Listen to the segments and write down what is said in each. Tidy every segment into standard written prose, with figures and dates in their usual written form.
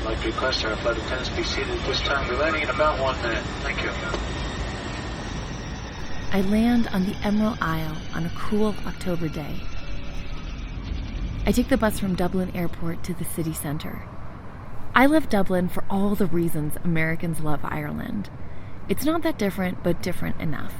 I'd like to request our flight attendants be seated at this time. We're landing in about 1 minute. Thank you. I land on the Emerald Isle on a cool October day. I take the bus from Dublin Airport to the city centre. I love Dublin for all the reasons Americans love Ireland. It's not that different, but different enough.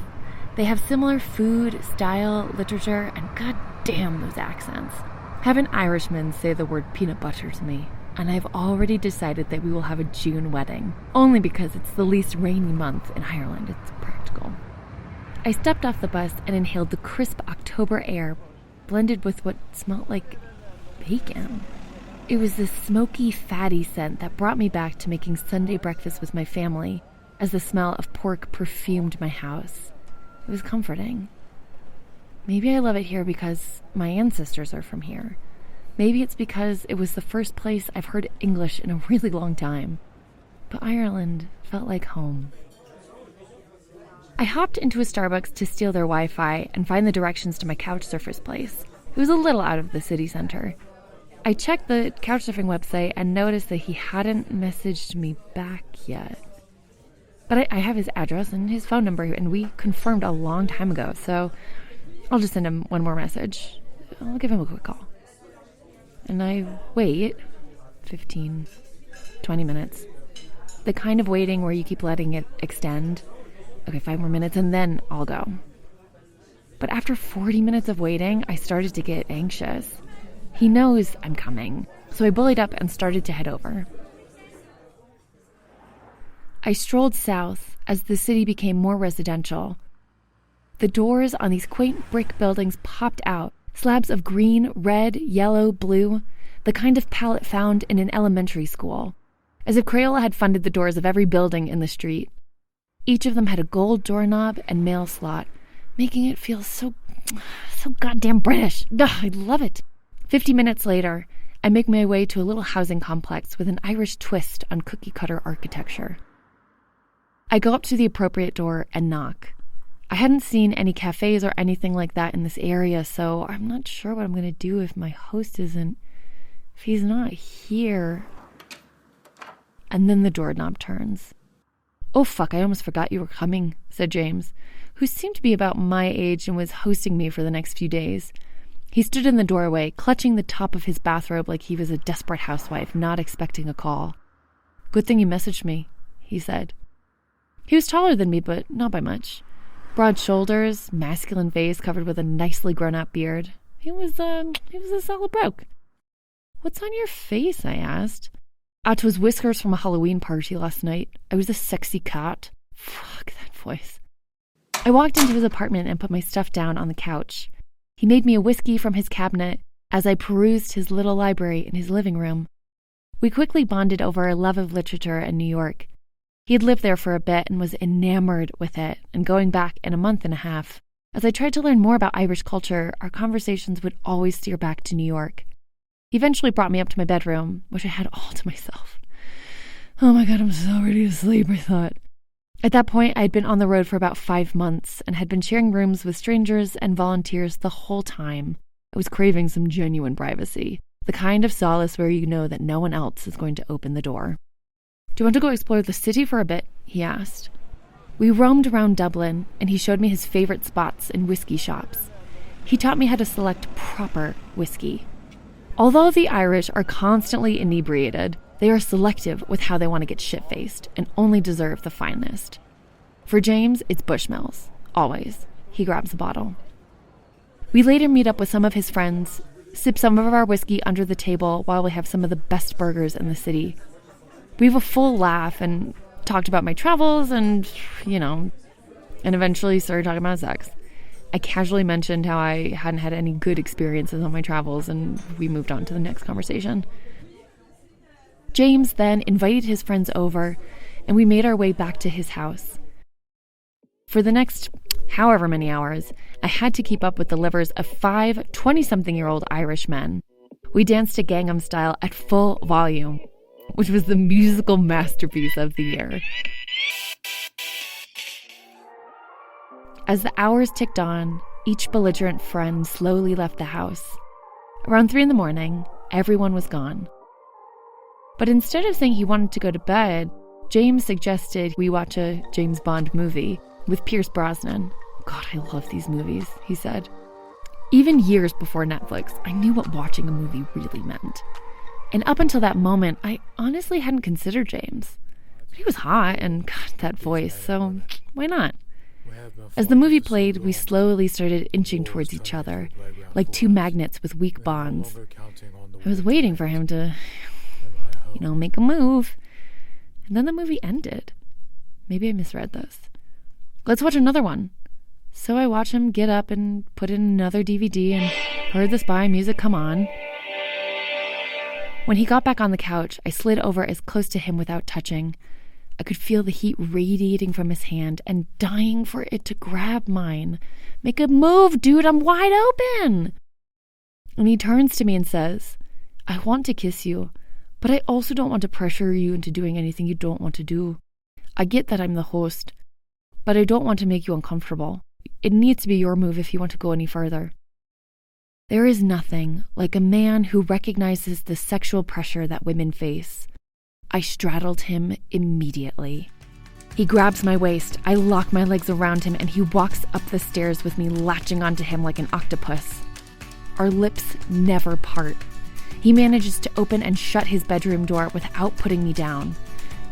They have similar food, style, literature, and goddamn those accents. Have an Irishman say the word peanut butter to me, and I've already decided that we will have a June wedding, only because it's the least rainy month in Ireland. It's practical. I stepped off the bus and inhaled the crisp October air, blended with what smelled like bacon. It was this smoky, fatty scent that brought me back to making Sunday breakfast with my family, as the smell of pork perfumed my house. It was comforting. Maybe I love it here because my ancestors are from here. Maybe it's because it was the first place I've heard English in a really long time. But Ireland felt like home. I hopped into a Starbucks to steal their Wi-Fi and find the directions to my couchsurfer's place. It was a little out of the city center. I checked the couchsurfing website and noticed that he hadn't messaged me back yet. But I have his address and his phone number, and we confirmed a long time ago, so I'll just send him one more message. I'll give him a quick call. And I wait 15, 20 minutes. The kind of waiting where you keep letting it extend. Okay, 5 more minutes, and then I'll go. But after 40 minutes of waiting, I started to get anxious. He knows I'm coming, so I bullied up and started to head over. I strolled south as the city became more residential. The doors on these quaint brick buildings popped out, slabs of green, red, yellow, blue, the kind of palette found in an elementary school, as if Crayola had funded the doors of every building in the street. Each of them had a gold doorknob and mail slot, making it feel so goddamn British. Ugh, I love it. 50 minutes later, I make my way to a little housing complex with an Irish twist on cookie-cutter architecture. I go up to the appropriate door and knock. I hadn't seen any cafes or anything like that in this area, so I'm not sure what I'm going to do if my host if he's not here. And then the doorknob turns. "Oh fuck, I almost forgot you were coming," said James, who seemed to be about my age and was hosting me for the next few days. He stood in the doorway, clutching the top of his bathrobe like he was a desperate housewife, not expecting a call. "Good thing you messaged me," he said. He was taller than me, but not by much. Broad shoulders, masculine face covered with a nicely grown-up beard. He was a solid bloke. "What's on your face?" I asked. "'Twas was whiskers from a Halloween party last night. I was a sexy cat." Fuck that voice. I walked into his apartment and put my stuff down on the couch. He made me a whiskey from his cabinet as I perused his little library in his living room. We quickly bonded over our love of literature and New York. He had lived there for a bit and was enamored with it, and going back in a month and a half. As I tried to learn more about Irish culture, our conversations would always steer back to New York. He eventually brought me up to my bedroom, which I had all to myself. Oh my God, I'm so ready to sleep, I thought. At that point, I had been on the road for about 5 months and had been sharing rooms with strangers and volunteers the whole time. I was craving some genuine privacy, the kind of solace where you know that no one else is going to open the door. "Do you want to go explore the city for a bit?" he asked. We roamed around Dublin, and he showed me his favorite spots and whiskey shops. He taught me how to select proper whiskey. Although the Irish are constantly inebriated, they are selective with how they want to get shit-faced and only deserve the finest. For James, it's Bushmills. Always. He grabs a bottle. We later meet up with some of his friends, sip some of our whiskey under the table while we have some of the best burgers in the city. We have a full laugh and talked about my travels and eventually started talking about sex. I casually mentioned how I hadn't had any good experiences on my travels, and we moved on to the next conversation. James then invited his friends over, and we made our way back to his house. For the next however many hours, I had to keep up with the livers of 5 20-something-year-old Irish men. We danced to Gangnam Style at full volume, which was the musical masterpiece of the year. As the hours ticked on, each belligerent friend slowly left the house. Around 3 a.m, everyone was gone. But instead of saying he wanted to go to bed, James suggested we watch a James Bond movie with Pierce Brosnan. God, I love these movies, he said. Even years before Netflix, I knew what watching a movie really meant. And up until that moment, I honestly hadn't considered James. But he was hot, and God, that voice, so why not? As the movie played, we slowly started inching towards each other, like two magnets with weak bonds. I was waiting for him to, make a move. And then the movie ended. Maybe I misread this. Let's watch another one. So I watched him get up and put in another DVD and heard the spy music come on. When he got back on the couch, I slid over as close to him without touching. I could feel the heat radiating from his hand and dying for it to grab mine. Make a move, dude, I'm wide open! And he turns to me and says, I want to kiss you, but I also don't want to pressure you into doing anything you don't want to do. I get that I'm the host, but I don't want to make you uncomfortable. It needs to be your move if you want to go any further. There is nothing like a man who recognizes the sexual pressure that women face. I straddled him immediately. He grabs my waist, I lock my legs around him, and he walks up the stairs with me latching onto him like an octopus. Our lips never part. He manages to open and shut his bedroom door without putting me down.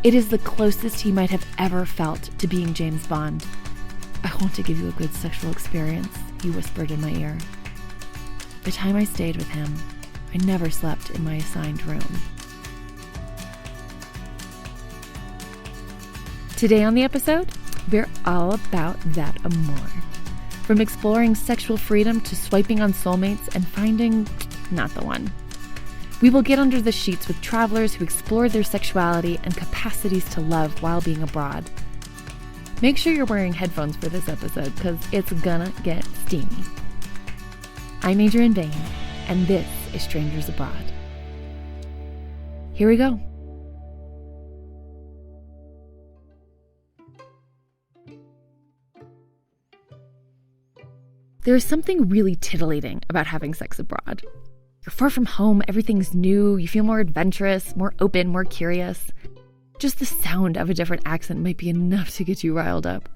It is the closest he might have ever felt to being James Bond. I want to give you a good sexual experience, he whispered in my ear. The time I stayed with him, I never slept in my assigned room. Today on the episode, we're all about that Amore. From exploring sexual freedom to swiping on soulmates and finding not the one. We will get under the sheets with travelers who explore their sexuality and capacities to love while being abroad. Make sure you're wearing headphones for this episode because it's gonna get steamy. I'm Adrienne Bain, and this is Strangers Abroad. Here we go. There is something really titillating about having sex abroad. You're far from home, everything's new, you feel more adventurous, more open, more curious. Just the sound of a different accent might be enough to get you riled up.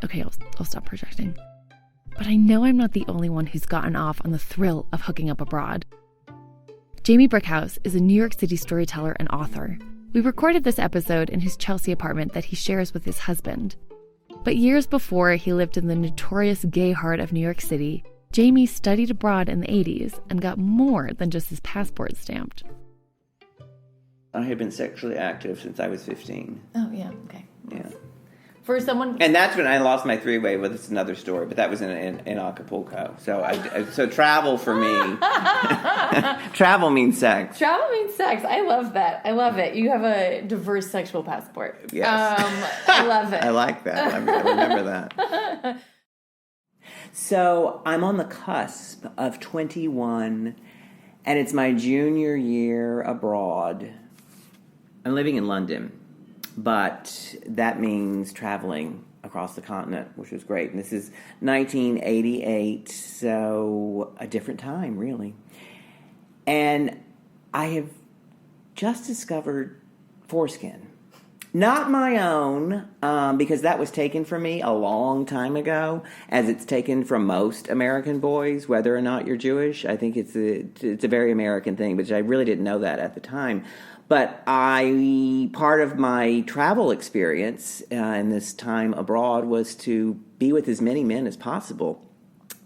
Okay, I'll stop projecting. But I know I'm not the only one who's gotten off on the thrill of hooking up abroad. Jamie Brickhouse is a New York City storyteller and author. We recorded this episode in his Chelsea apartment that he shares with his husband. But years before he lived in the notorious gay heart of New York City, Jamie studied abroad in the 80s and got more than just his passport stamped. I have been sexually active since I was 15. Oh, yeah, okay. Yeah. For someone... And that's when I lost my three-way, but it's another story, but that was in Acapulco. So travel for me, travel means sex. Travel means sex. I love that. I love it. You have a diverse sexual passport. Yes. I love it. I like that. I remember that. So I'm on the cusp of 21, and it's my junior year abroad. I'm living in London, but that means traveling across the continent, which was great. And this is 1988, so a different time, really. And I have just discovered foreskin. Not my own, because that was taken from me a long time ago, as it's taken from most American boys, whether or not you're Jewish. I think it's a very American thing, but I really didn't know that at the time. But part of my travel experience in this time abroad was to be with as many men as possible.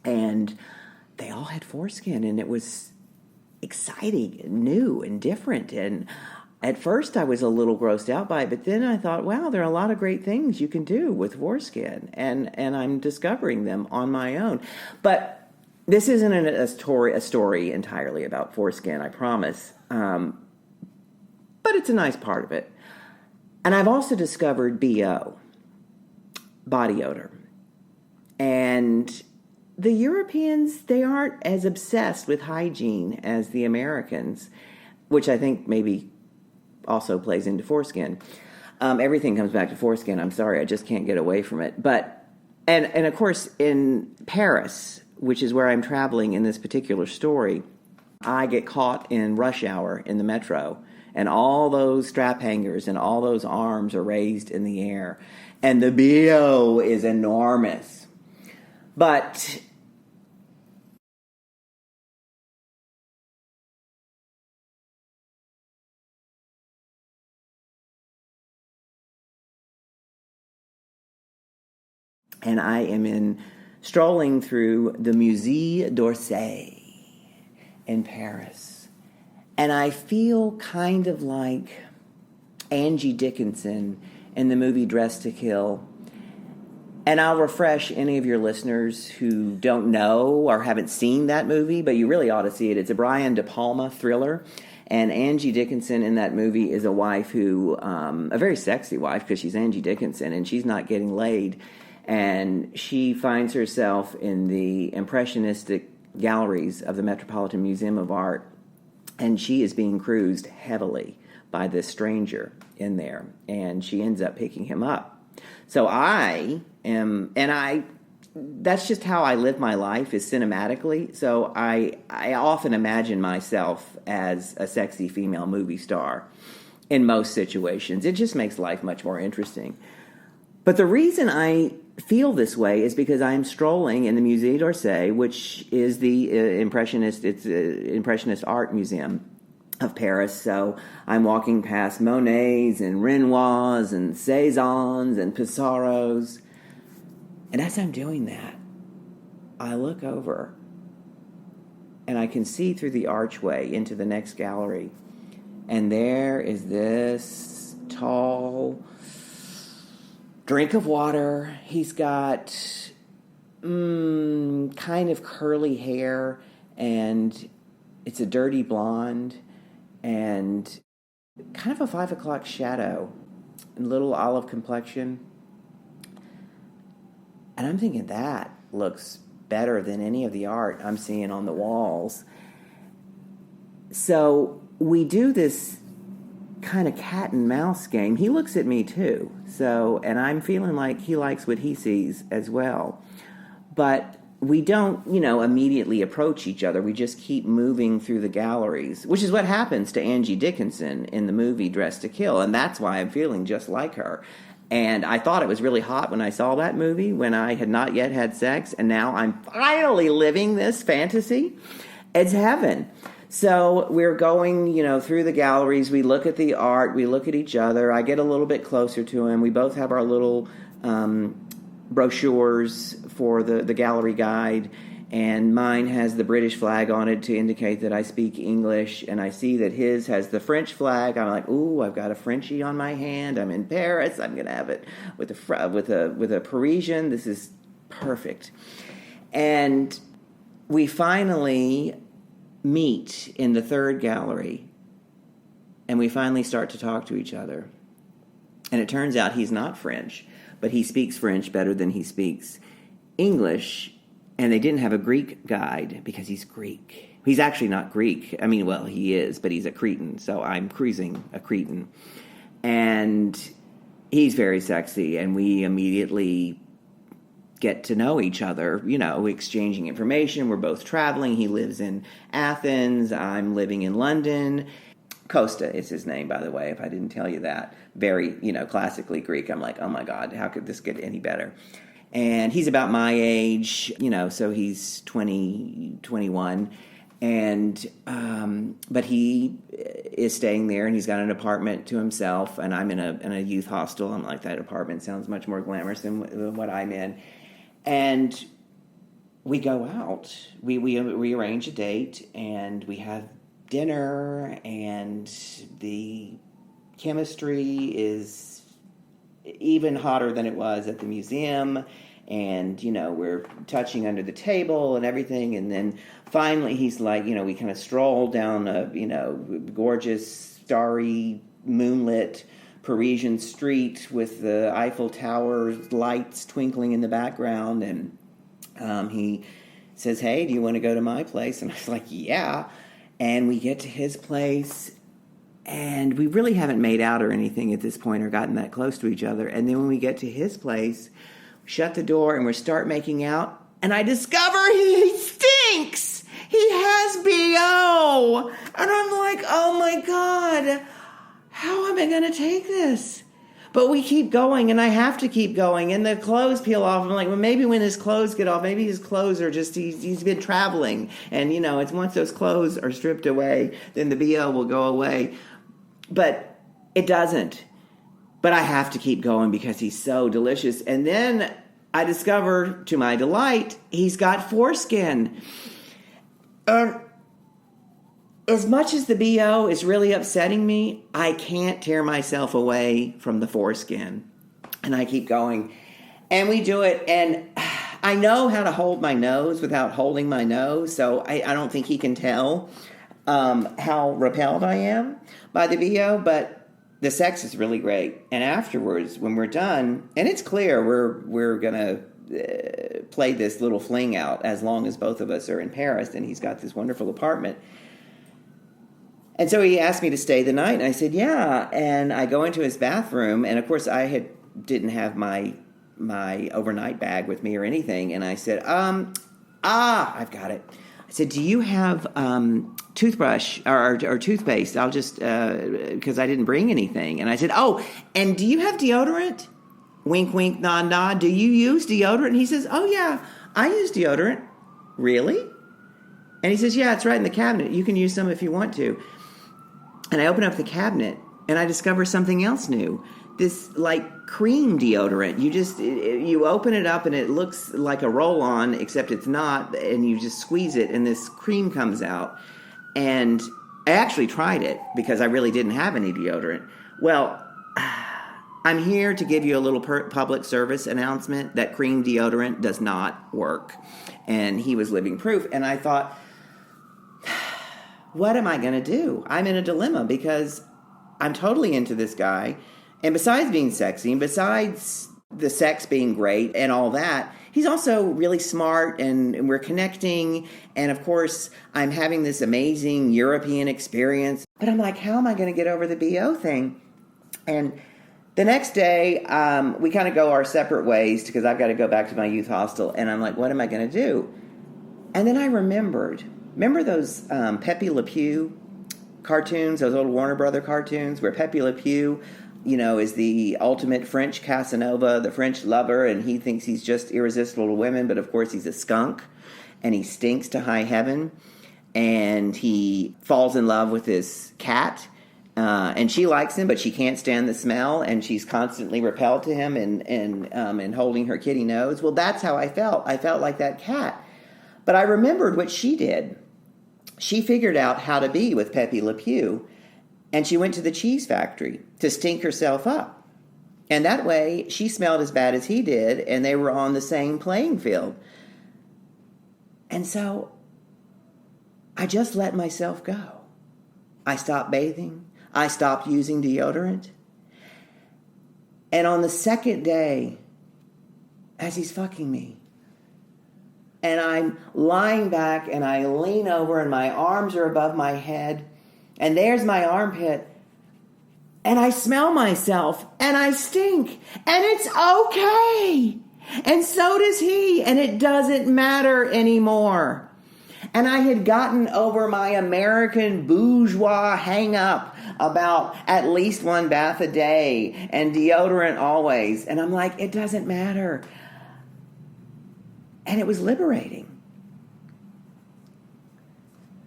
And they all had foreskin, and it was exciting and new and different. And at first I was a little grossed out by it, but then I thought, wow, there are a lot of great things you can do with foreskin. And I'm discovering them on my own. But this isn't a story entirely about foreskin, I promise. But it's a nice part of it. And I've also discovered BO, body odor. And the Europeans, they aren't as obsessed with hygiene as the Americans, which I think maybe also plays into foreskin. Everything comes back to foreskin. I'm sorry, I just can't get away from it. But and of course, in Paris, which is where I'm traveling in this particular story, I get caught in rush hour in the metro, and all those strap hangers and all those arms are raised in the air. And the BO is enormous. But and I am strolling through the Musée d'Orsay in Paris. And I feel kind of like Angie Dickinson in the movie Dressed to Kill. And I'll refresh any of your listeners who don't know or haven't seen that movie, but you really ought to see it. It's a Brian De Palma thriller. And Angie Dickinson in that movie is a wife who, a very sexy wife because she's Angie Dickinson and she's not getting laid. And she finds herself in the impressionistic galleries of the Metropolitan Museum of Art. And she is being cruised heavily by this stranger in there. And she ends up picking him up. So that's just how I live my life, is cinematically. So I often imagine myself as a sexy female movie star in most situations. It just makes life much more interesting. But the reason I feel this way is because I'm strolling in the Musée d'Orsay, which is the Impressionist art museum of Paris. So I'm walking past Monets and Renoirs and Cézannes and Pissarros. And as I'm doing that, I look over and I can see through the archway into the next gallery. And there is this tall drink of water. He's got kind of curly hair, and it's a dirty blonde, and kind of a 5 o'clock shadow, and little olive complexion. And I'm thinking that looks better than any of the art I'm seeing on the walls. So we do this kind of cat and mouse game. He looks at me too. So, and I'm feeling like he likes what he sees as well. But we don't, immediately approach each other. We just keep moving through the galleries, which is what happens to Angie Dickinson in the movie Dressed to Kill. And that's why I'm feeling just like her. And I thought it was really hot when I saw that movie, when I had not yet had sex. And now I'm finally living this fantasy. It's heaven. So we're going, through the galleries. We look at the art. We look at each other. I get a little bit closer to him. We both have our little brochures for the gallery guide. And mine has the British flag on it to indicate that I speak English. And I see that his has the French flag. I'm like, ooh, I've got a Frenchie on my hand. I'm in Paris. I'm going to have it with a Parisian. This is perfect. And we finally meet in the third gallery, and we finally start to talk to each other. And it turns out he's not French, but he speaks French better than he speaks English. And they didn't have a Greek guide because he's Greek. He's actually not Greek. I mean, well, he is, but he's a Cretan, so I'm cruising a Cretan. And he's very sexy, and we immediately get to know each other, exchanging information. We're both traveling. He lives in Athens. I'm living in London. Costa is his name, by the way, if I didn't tell you that. Very, classically Greek. I'm like, oh my God, how could this get any better? And he's about my age, so he's 20, 21. And, but he is staying there, and he's got an apartment to himself, and I'm in a youth hostel. I'm like, that apartment sounds much more glamorous than what I'm in. And we go out. We arrange a date, and we have dinner, and the chemistry is even hotter than it was at the museum. And, we're touching under the table and everything. And then finally he's like, we kind of stroll down a, gorgeous, starry, moonlit Parisian street with the Eiffel Tower lights twinkling in the background. And he says, hey, do you want to go to my place? And I was like, yeah. And we get to his place. And we really haven't made out or anything at this point or gotten that close to each other. And then when we get to his place, we shut the door and we start making out. And I discover he stinks. He has BO. And I'm like, oh my God, how am I going to take this? But we keep going, and I have to keep going, and the clothes peel off. I'm like, well, maybe when his clothes get off, maybe his clothes are just, he's been traveling. And, it's once those clothes are stripped away, then the BO will go away. But it doesn't. But I have to keep going because he's so delicious. And then I discover, to my delight, he's got foreskin. As much as the BO is really upsetting me, I can't tear myself away from the foreskin. And I keep going. And we do it. And I know how to hold my nose without holding my nose. So I don't think he can tell how repelled I am by the BO. But the sex is really great. And afterwards, when we're done, and it's clear we're going to play this little fling out as long as both of us are in Paris. And he's got this wonderful apartment. And so he asked me to stay the night, and I said, yeah. And I go into his bathroom, and of course I didn't have my overnight bag with me or anything. And I said, I've got it. I said, do you have toothbrush or toothpaste? I'll just, because I didn't bring anything. And I said, oh, and do you have deodorant? Wink, wink, nod, nod. Do you use deodorant? And he says, oh, yeah, I use deodorant. Really? And he says, yeah, it's right in the cabinet. You can use some if you want to. And I open up the cabinet, and I discover something else new. This, cream deodorant. You open it up, and it looks like a roll-on, except it's not, and you just squeeze it, and this cream comes out. And I actually tried it, because I really didn't have any deodorant. Well, I'm here to give you a little public service announcement that cream deodorant does not work. And he was living proof. And I thought, what am I going to do? I'm in a dilemma because I'm totally into this guy. And besides being sexy, and besides the sex being great and all that, he's also really smart and we're connecting. And of course, I'm having this amazing European experience. But I'm like, how am I going to get over the BO thing? And the next day, we kind of go our separate ways because I've got to go back to my youth hostel. And I'm like, what am I going to do? And then I remember those Pepe Le Pew cartoons, those old Warner Brother cartoons where Pepe Le Pew, is the ultimate French Casanova, the French lover, and he thinks he's just irresistible to women, but of course he's a skunk, and he stinks to high heaven, and he falls in love with this cat, and she likes him, but she can't stand the smell, and she's constantly repelled to him and holding her kitty nose. Well, that's how I felt. I felt like that cat. But I remembered what she did. She figured out how to be with Pepe Le Pew, and she went to the cheese factory to stink herself up. And that way, she smelled as bad as he did, and they were on the same playing field. And so, I just let myself go. I stopped bathing. I stopped using deodorant. And on the second day, as he's fucking me, and I'm lying back and I lean over and my arms are above my head and there's my armpit and I smell myself and I stink and it's okay. And so does he, and it doesn't matter anymore. And I had gotten over my American bourgeois hang-up about at least one bath a day and deodorant always. And I'm like, it doesn't matter. And it was liberating.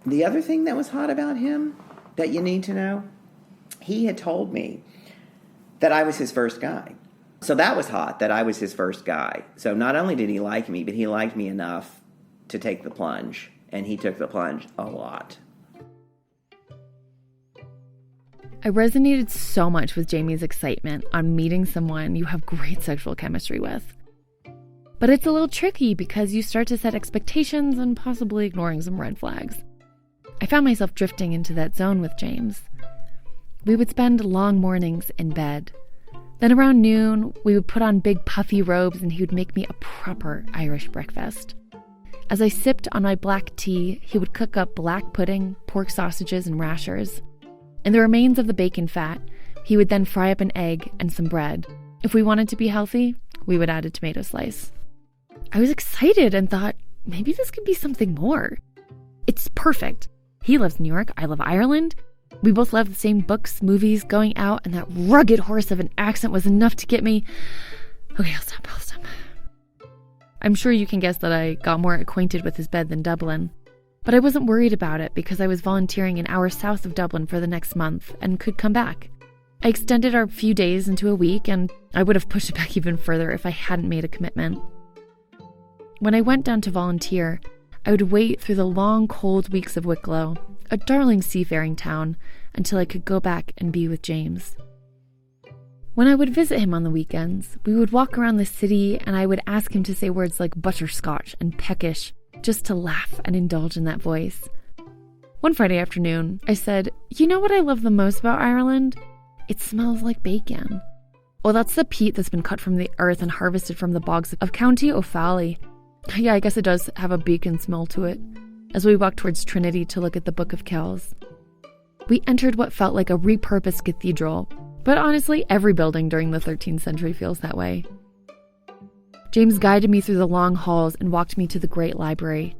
The other thing that was hot about him that you need to know, he had told me that I was his first guy. So that was hot, that I was his first guy. So not only did he like me, but he liked me enough to take the plunge. And he took the plunge a lot. I resonated so much with Jamie's excitement on meeting someone you have great sexual chemistry with. But it's a little tricky because you start to set expectations and possibly ignoring some red flags. I found myself drifting into that zone with James. We would spend long mornings in bed. Then around noon, we would put on big puffy robes and he would make me a proper Irish breakfast. As I sipped on my black tea, he would cook up black pudding, pork sausages, and rashers. In the remains of the bacon fat, he would then fry up an egg and some bread. If we wanted to be healthy, we would add a tomato slice. I was excited and thought, maybe this could be something more. It's perfect. He loves New York, I love Ireland. We both loved the same books, movies, going out, and that rugged horse of an accent was enough to get me. Okay, I'll stop. I'm sure you can guess that I got more acquainted with his bed than Dublin. But I wasn't worried about it because I was volunteering an hour south of Dublin for the next month and could come back. I extended our few days into a week, and I would have pushed it back even further if I hadn't made a commitment. When I went down to volunteer, I would wait through the long, cold weeks of Wicklow, a darling seafaring town, until I could go back and be with James. When I would visit him on the weekends, we would walk around the city and I would ask him to say words like butterscotch and peckish, just to laugh and indulge in that voice. One Friday afternoon, I said, "You know what I love the most about Ireland? It smells like bacon." Well, that's the peat that's been cut from the earth and harvested from the bogs of County Offaly. Yeah, I guess it does have a bacon smell to it. As we walked towards Trinity to look at the Book of Kells, we entered what felt like a repurposed cathedral, but honestly, every building during the 13th century feels that way. James guided me through the long halls and walked me to the great library.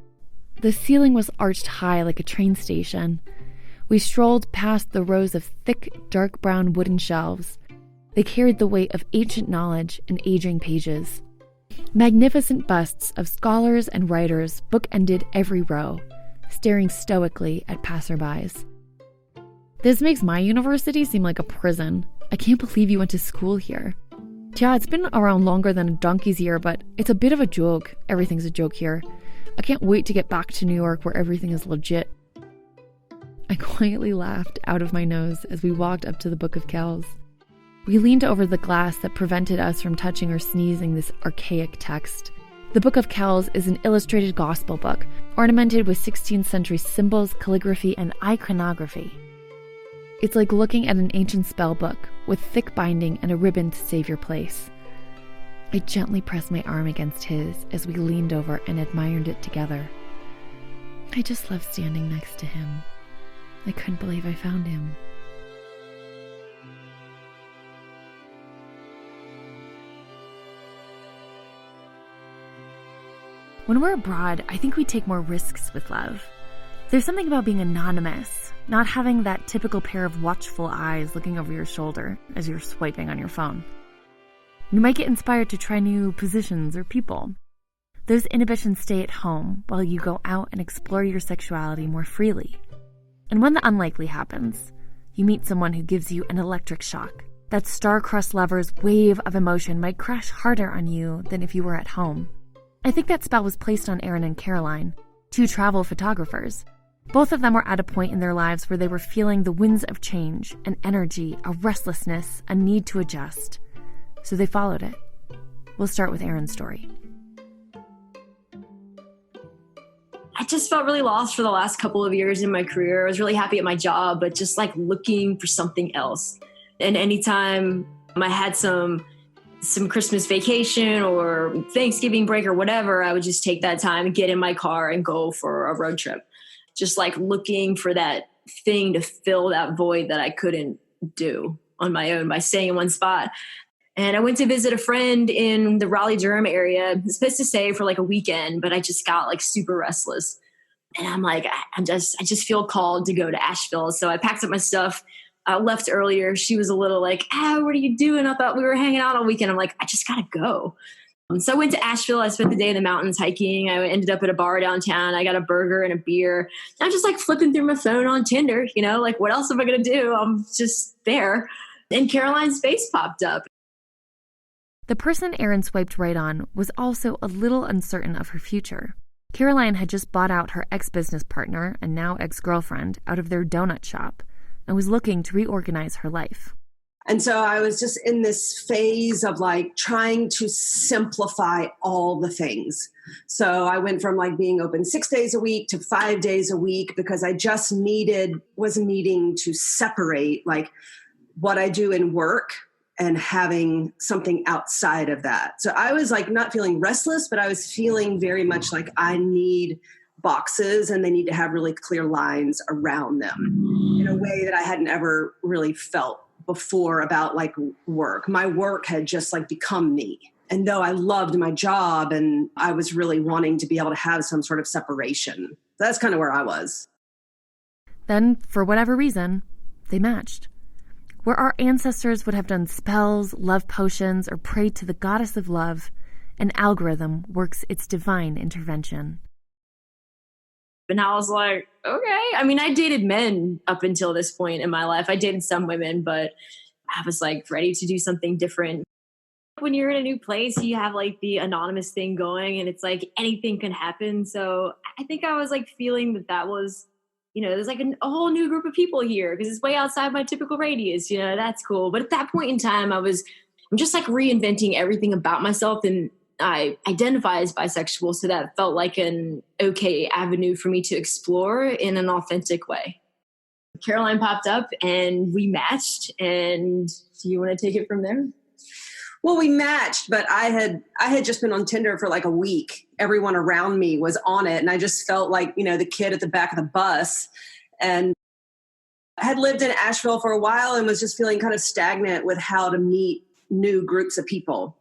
The ceiling was arched high like a train station. We strolled past the rows of thick, dark brown wooden shelves. They carried the weight of ancient knowledge and aging pages. Magnificent busts of scholars and writers bookended every row, staring stoically at passerbys. This makes my university seem like a prison. I can't believe you went to school here. Yeah, it's been around longer than a donkey's year, but it's a bit of a joke. Everything's a joke here. I can't wait to get back to New York where everything is legit. I quietly laughed out of my nose as we walked up to the Book of Kells. We leaned over the glass that prevented us from touching or sneezing this archaic text. The Book of Kells is an illustrated gospel book, ornamented with 16th century symbols, calligraphy, and iconography. It's like looking at an ancient spell book with thick binding and a ribbon to save your place. I gently pressed my arm against his as we leaned over and admired it together. I just loved standing next to him. I couldn't believe I found him. When we're abroad, I think we take more risks with love. There's something about being anonymous, not having that typical pair of watchful eyes looking over your shoulder as you're swiping on your phone. You might get inspired to try new positions or people. Those inhibitions stay at home while you go out and explore your sexuality more freely. And when the unlikely happens, you meet someone who gives you an electric shock. That star-crossed lover's wave of emotion might crash harder on you than if you were at home. I think that spell was placed on Aaron and Caroline, two travel photographers. Both of them were at a point in their lives where they were feeling the winds of change, an energy, a restlessness, a need to adjust. So they followed it. We'll start with Aaron's story. I just felt really lost for the last couple of years in my career. I was really happy at my job, but just like looking for something else. And anytime I had some Christmas vacation or Thanksgiving break or whatever, I would just take that time and get in my car and go for a road trip. Just like looking for that thing to fill that void that I couldn't do on my own by staying in one spot. And I went to visit a friend in the Raleigh-Durham area. I was supposed to stay for like a weekend, but I just got like super restless. And I'm like, I just feel called to go to Asheville. So I packed up my stuff. I left earlier. She was a little like, what are you doing? I thought we were hanging out all weekend. I'm like, I just got to go. So I went to Asheville. I spent the day in the mountains hiking. I ended up at a bar downtown. I got a burger and a beer. I'm just like flipping through my phone on Tinder, like what else am I going to do? I'm just there. And Caroline's face popped up. The person Aaron swiped right on was also a little uncertain of her future. Caroline had just bought out her ex-business partner and now ex-girlfriend out of their donut shop and was looking to reorganize her life. And so I was just in this phase of like trying to simplify all the things. So I went from like being open 6 days a week to 5 days a week because I just was needing to separate like what I do in work and having something outside of that. So I was like not feeling restless, but I was feeling very much like I need boxes and they need to have really clear lines around them in a way that I hadn't ever really felt before about like work. My work had just like become me. And though I loved my job and I was really wanting to be able to have some sort of separation, that's kind of where I was. Then, for whatever reason, They matched. Where our ancestors would have done spells, love potions, or prayed to the goddess of love, an algorithm works its divine intervention. And I was like, okay. I mean, I dated men up until this point in my life. I dated some women, but I was like ready to do something different. When you're in a new place, you have like the anonymous thing going and it's like anything can happen. So I think I was like feeling that was, there's like a whole new group of people here because it's way outside my typical radius. That's cool. But at that point in time, I'm just like reinventing everything about myself, and I identify as bisexual. So that felt like an okay avenue for me to explore in an authentic way. Caroline popped up and we matched. And do you want to take it from there? Well, we matched, but I had just been on Tinder for like a week. Everyone around me was on it. And I just felt like, the kid at the back of the bus. And I had lived in Asheville for a while and was just feeling kind of stagnant with how to meet new groups of people.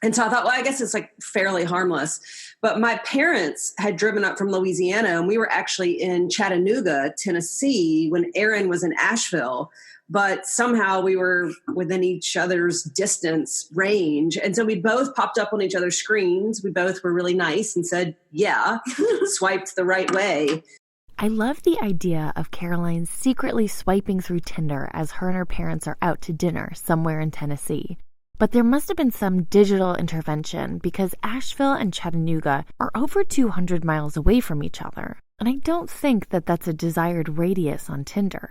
And so I thought, well, I guess it's like fairly harmless. But my parents had driven up from Louisiana, and we were actually in Chattanooga, Tennessee, when Aaron was in Asheville. But somehow we were within each other's distance range. And so we both popped up on each other's screens. We both were really nice and said, yeah, swiped the right way. I love the idea of Caroline secretly swiping through Tinder as her and her parents are out to dinner somewhere in Tennessee. But there must have been some digital intervention because Asheville and Chattanooga are over 200 miles away from each other. And I don't think that that's a desired radius on Tinder.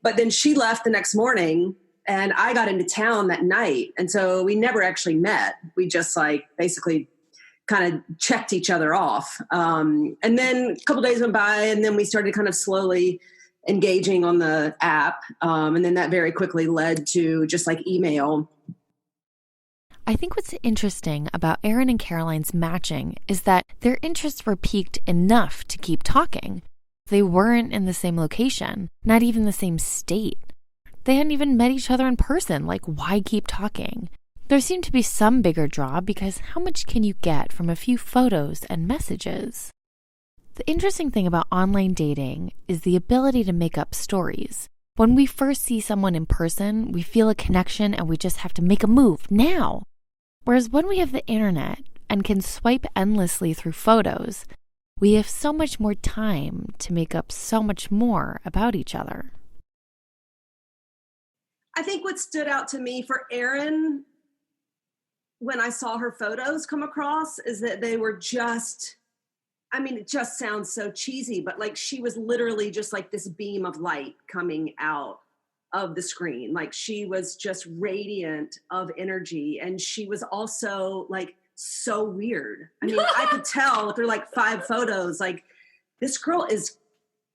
But then she left the next morning and I got into town that night. And so we never actually met. We just basically kind of checked each other off. And then a couple days went by and then we started kind of slowly engaging on the app. And then that very quickly led to just email. I think what's interesting about Aaron and Caroline's matching is that their interests were piqued enough to keep talking. They weren't in the same location, not even the same state. They hadn't even met each other in person, why keep talking? There seemed to be some bigger draw because how much can you get from a few photos and messages? The interesting thing about online dating is the ability to make up stories. When we first see someone in person, we feel a connection and we just have to make a move now. Whereas when we have the internet and can swipe endlessly through photos, we have so much more time to make up so much more about each other. I think what stood out to me for Erin when I saw her photos come across is that they were just, it just sounds so cheesy, but she was literally just this beam of light coming out of the screen. She was just radiant of energy. And she was also so weird. I could tell through 5 photos, this girl is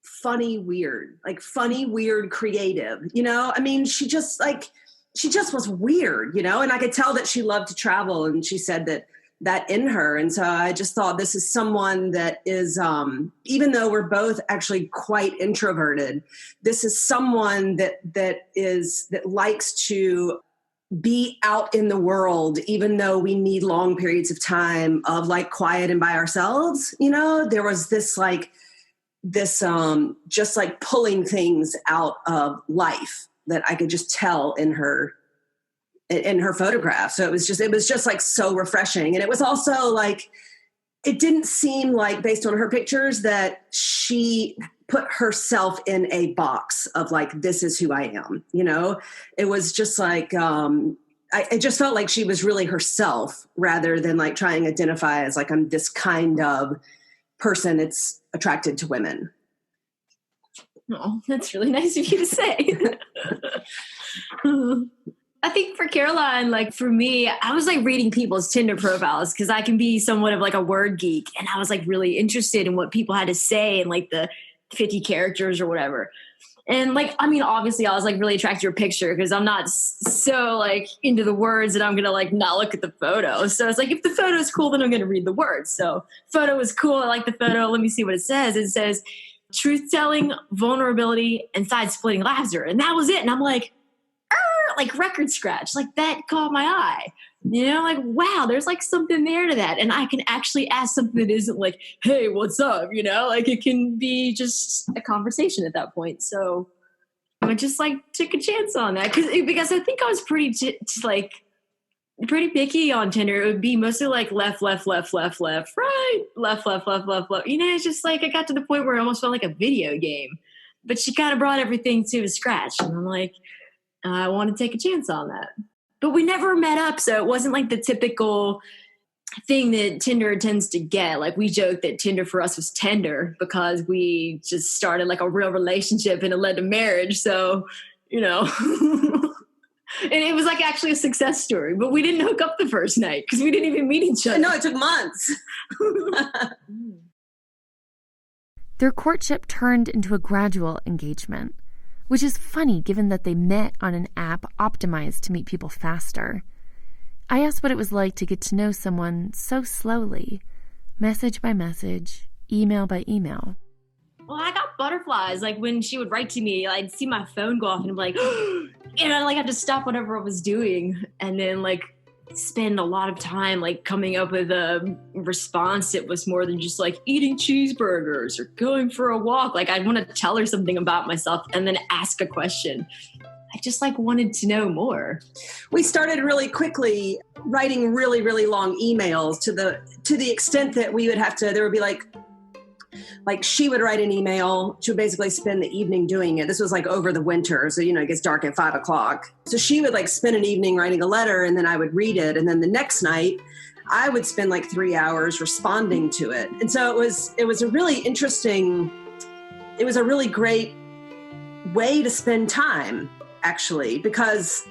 funny, weird, funny, weird, creative, she just was weird, and I could tell that she loved to travel, and she said that in her. And so I just thought this is someone that is, even though we're both actually quite introverted, this is someone that likes to be out in the world, even though we need long periods of time of quiet and by ourselves. There was this just pulling things out of life that I could just tell in her photograph. So it was just so refreshing. And it was also it didn't seem based on her pictures that she put herself in a box of this is who I am. It was just it just felt like she was really herself rather than trying to identify as I'm this kind of person that's attracted to women. Oh, that's really nice of you to say. I think for Caroline, for me, I was reading people's Tinder profiles because I can be somewhat of a word geek. And I was really interested in what people had to say in the 50 characters or whatever. And obviously I was really attracted to your picture because I'm not so into the words that I'm going to not look at the photo. So it's if the photo is cool, then I'm going to read the words. So photo is cool. I like the photo. Let me see what it says. It says truth-telling, vulnerability, and side-splitting laughter. And that was it. And I'm record scratch, that caught my eye, wow, there's something there to that. And I can actually ask something that isn't hey, what's up? It can be just a conversation at that point. So I just like took a chance on that because I think I was pretty picky on Tinder. It would be mostly like left, right, left. You know, it's just like I got to the point where it almost felt like a video game. But she kind of brought everything to a scratch. And I'm like, I want to take a chance on that. But we never met up, so it wasn't like the typical thing that Tinder tends to get. Like, we joked that Tinder for us was tender because we just started like a real relationship and it led to marriage. So, you know, and it was like actually a success story. But we didn't hook up the first night because we didn't even meet each other. No, it took months. Their courtship turned into a gradual engagement, which is funny given that they met on an app optimized to meet people faster. I asked what it was like to get to know someone so slowly, message by message, email by email. Well, I got butterflies. Like when she would write to me, I'd see my phone go off and I'm like, and I like have to stop whatever I was doing and then like spend a lot of time like coming up with a response that was more than just like eating cheeseburgers or going for a walk. Like I'd want to tell her something about myself and then ask a question. I just like wanted to know more. We started really quickly writing really, really long emails to the extent that we would have to, there would be like she would write an email. She would basically spend the evening doing it. This was like over the winter. So, you know, it gets dark at 5:00. So she would like spend an evening writing a letter and then I would read it. And then the next night I would spend like 3 hours responding to it. And so it was a really interesting, it was a really great way to spend time actually, because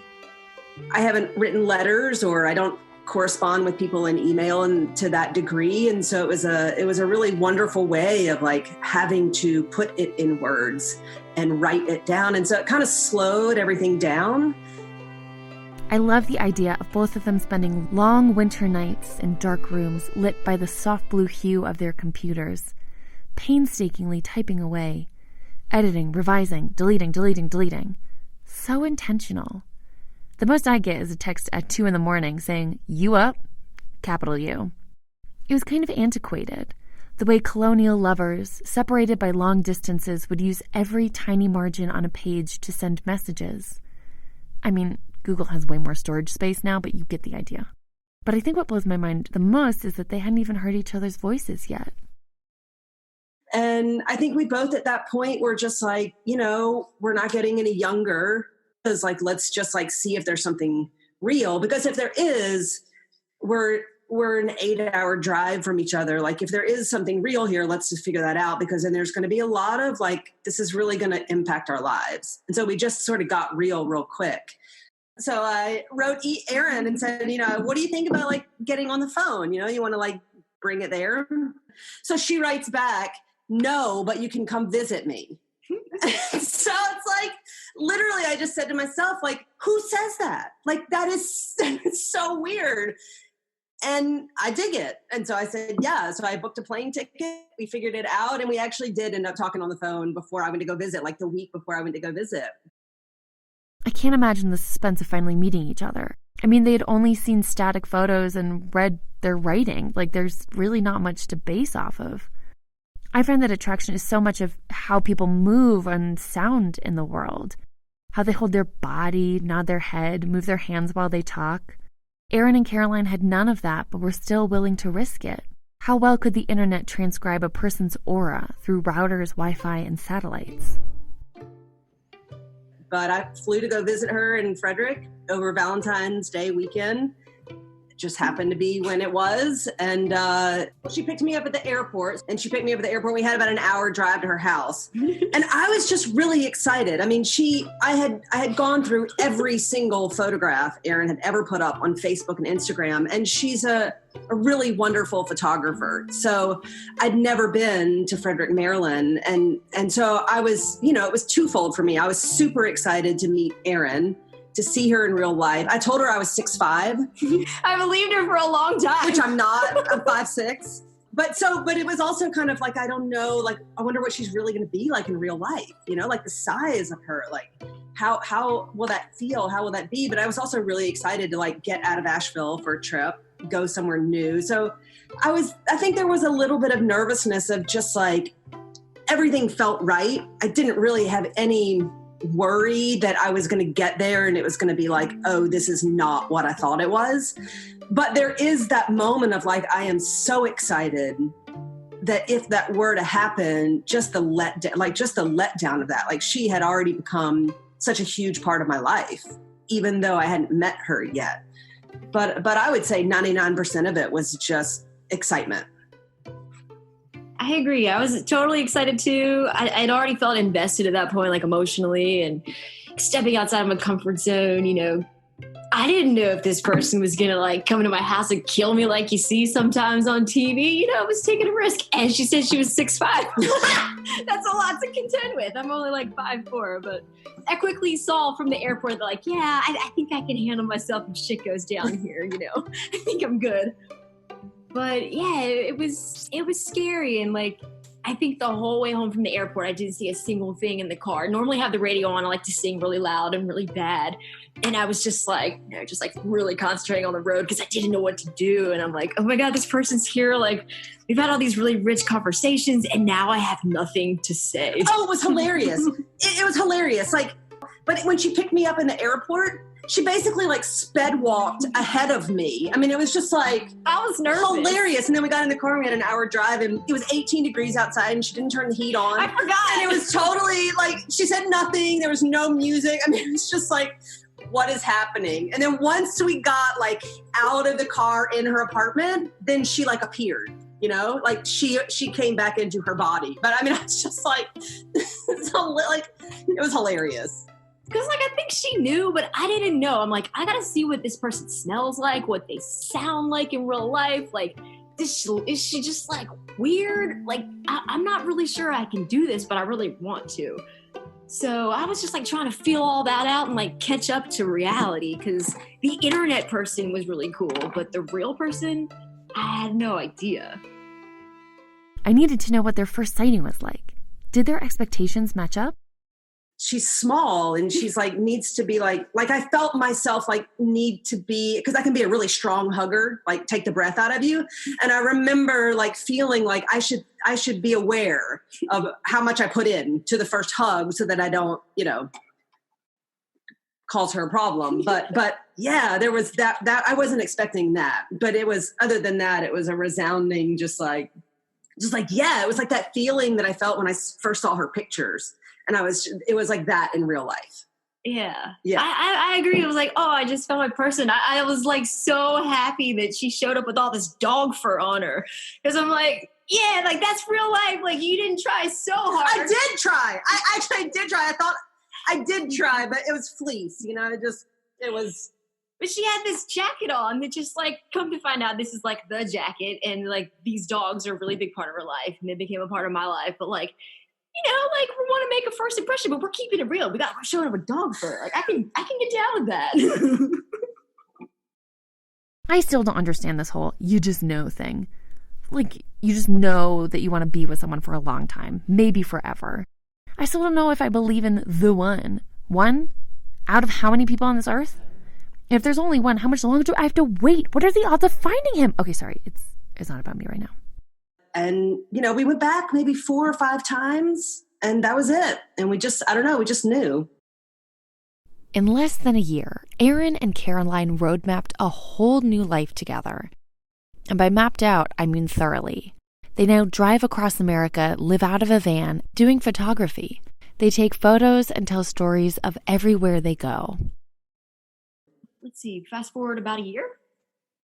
I haven't written letters or I don't correspond with people in email and to that degree. And so it was a really wonderful way of like having to put it in words and write it down. And so it kind of slowed everything down. I love the idea of both of them spending long winter nights in dark rooms lit by the soft blue hue of their computers, painstakingly typing away, editing, revising, deleting. So intentional. The most I get is a text at 2 a.m. saying, "You up?" Capital U. It was kind of antiquated, the way colonial lovers, separated by long distances, would use every tiny margin on a page to send messages. I mean, Google has way more storage space now, but you get the idea. But I think what blows my mind the most is that they hadn't even heard each other's voices yet. And I think we both at that point were just like, you know, we're not getting any younger. It's like, let's just like see if there's something real. Because if there is, we're an 8-hour drive from each other. Like if there is something real here, let's just figure that out, because then there's going to be a lot of like, this is really going to impact our lives. And so we just sort of got real quick. So I wrote Erin and said, you know, what do you think about like getting on the phone? You know, you want to like bring it there? So she writes back, "No, but you can come visit me." So it's like, literally, I just said to myself, like, who says that? Like, that is so weird. And I dig it. And so I said, yeah. So I booked a plane ticket. We figured it out. And we actually did end up talking on the phone before I went to go visit, like the week before I went to go visit. I can't imagine the suspense of finally meeting each other. I mean, they had only seen static photos and read their writing. Like, there's really not much to base off of. I find that attraction is so much of how people move and sound in the world. How they hold their body, nod their head, move their hands while they talk. Erin and Caroline had none of that, but were still willing to risk it. How well could the internet transcribe a person's aura through routers, Wi-Fi, and satellites? But I flew to go visit her in Frederick over Valentine's Day weekend. Just happened to be when it was. And she picked me up at the airport. We had about an hour drive to her house. And I was just really excited. I mean, I had gone through every single photograph Erin had ever put up on Facebook and Instagram. And she's a really wonderful photographer. So I'd never been to Frederick, Maryland. And so I was, you know, it was twofold for me. I was super excited to meet Erin, to see her in real life. I told her I was 6'5". I believed her for a long time. Which I'm not. I'm 5'6". But it was also kind of like, I don't know, like, I wonder what she's really going to be like in real life. You know, like the size of her, like how will that feel? How will that be? But I was also really excited to like get out of Asheville for a trip, go somewhere new. So I think there was a little bit of nervousness of just like, everything felt right. I didn't really have any worry that I was going to get there and it was going to be like, oh, this is not what I thought it was. But there is that moment of like, I am so excited that if that were to happen, just the letdown of that, like she had already become such a huge part of my life, even though I hadn't met her yet. But I would say 99% of it was just excitement. I agree. I was totally excited too. I'd already felt invested at that point, like emotionally, and stepping outside of my comfort zone, you know. I didn't know if this person was going to like come into my house and kill me like you see sometimes on TV. You know, I was taking a risk. And she said she was 6'5". That's a lot to contend with. I'm only like 5'4", but I quickly saw from the airport that like, yeah, I think I can handle myself if shit goes down here, you know. I think I'm good. But yeah, it was scary. And like, I think the whole way home from the airport, I didn't see a single thing in the car. I normally have the radio on. I like to sing really loud and really bad. And I was just like, you know, just like really concentrating on the road because I didn't know what to do. And I'm like, oh my God, this person's here. Like, we've had all these really rich conversations and now I have nothing to say. Oh, it was hilarious. It was hilarious. Like, but when she picked me up in the airport, she basically like sped walked ahead of me. I mean, it was just like, I was nervous. Hilarious. And then we got in the car and we had an hour drive and it was 18 degrees outside and she didn't turn the heat on. I forgot. And it was totally like, she said nothing. There was no music. I mean, it was just like, what is happening? And then once we got like out of the car in her apartment, then she like appeared, you know, like she came back into her body. But I mean, it's just like, it was hilarious. Because, like, I think she knew, but I didn't know. I'm like, I got to see what this person smells like, what they sound like in real life. Like, is she just, like, weird? Like, I'm not really sure I can do this, but I really want to. So I was just, like, trying to feel all that out and, like, catch up to reality. Because the internet person was really cool, but the real person, I had no idea. I needed to know what their first sighting was like. Did their expectations match up? She's small and she's like, needs to be like I felt myself like need to be, because I can be a really strong hugger, like take the breath out of you. And I remember like feeling like I should be aware of how much I put in to the first hug so that I don't, you know, cause her a problem. But yeah, there was that I wasn't expecting that, but it was, other than that, it was a resounding, just like, yeah, it was like that feeling that I felt when I first saw her pictures. And it was like that in real life. Yeah. Yeah. I agree. It was like, oh, I just found my person. I was like so happy that she showed up with all this dog fur on her. Because I'm like, yeah, like that's real life. Like you didn't try so hard. I did try. I did try. I thought I did try, but it was fleece, you know, it was. But she had this jacket on that just like, come to find out this is like the jacket. And like these dogs are a really big part of her life. And they became a part of my life. But like, you know, like we want to make a first impression, but we're keeping it real. We're showing up with dog fur. Like I can get down with that. I still don't understand this whole you just know thing. Like you just know that you want to be with someone for a long time, maybe forever. I still don't know if I believe in the one. One out of how many people on this earth? If there's only one, how much longer do I have to wait? What are the odds of finding him? Okay, sorry, it's not about me right now. And, you know, we went back maybe 4 or 5 times and that was it. And we just knew. In less than a year, Aaron and Caroline roadmapped a whole new life together. And by mapped out, I mean thoroughly. They now drive across America, live out of a van, doing photography. They take photos and tell stories of everywhere they go. Let's see, fast forward about a year?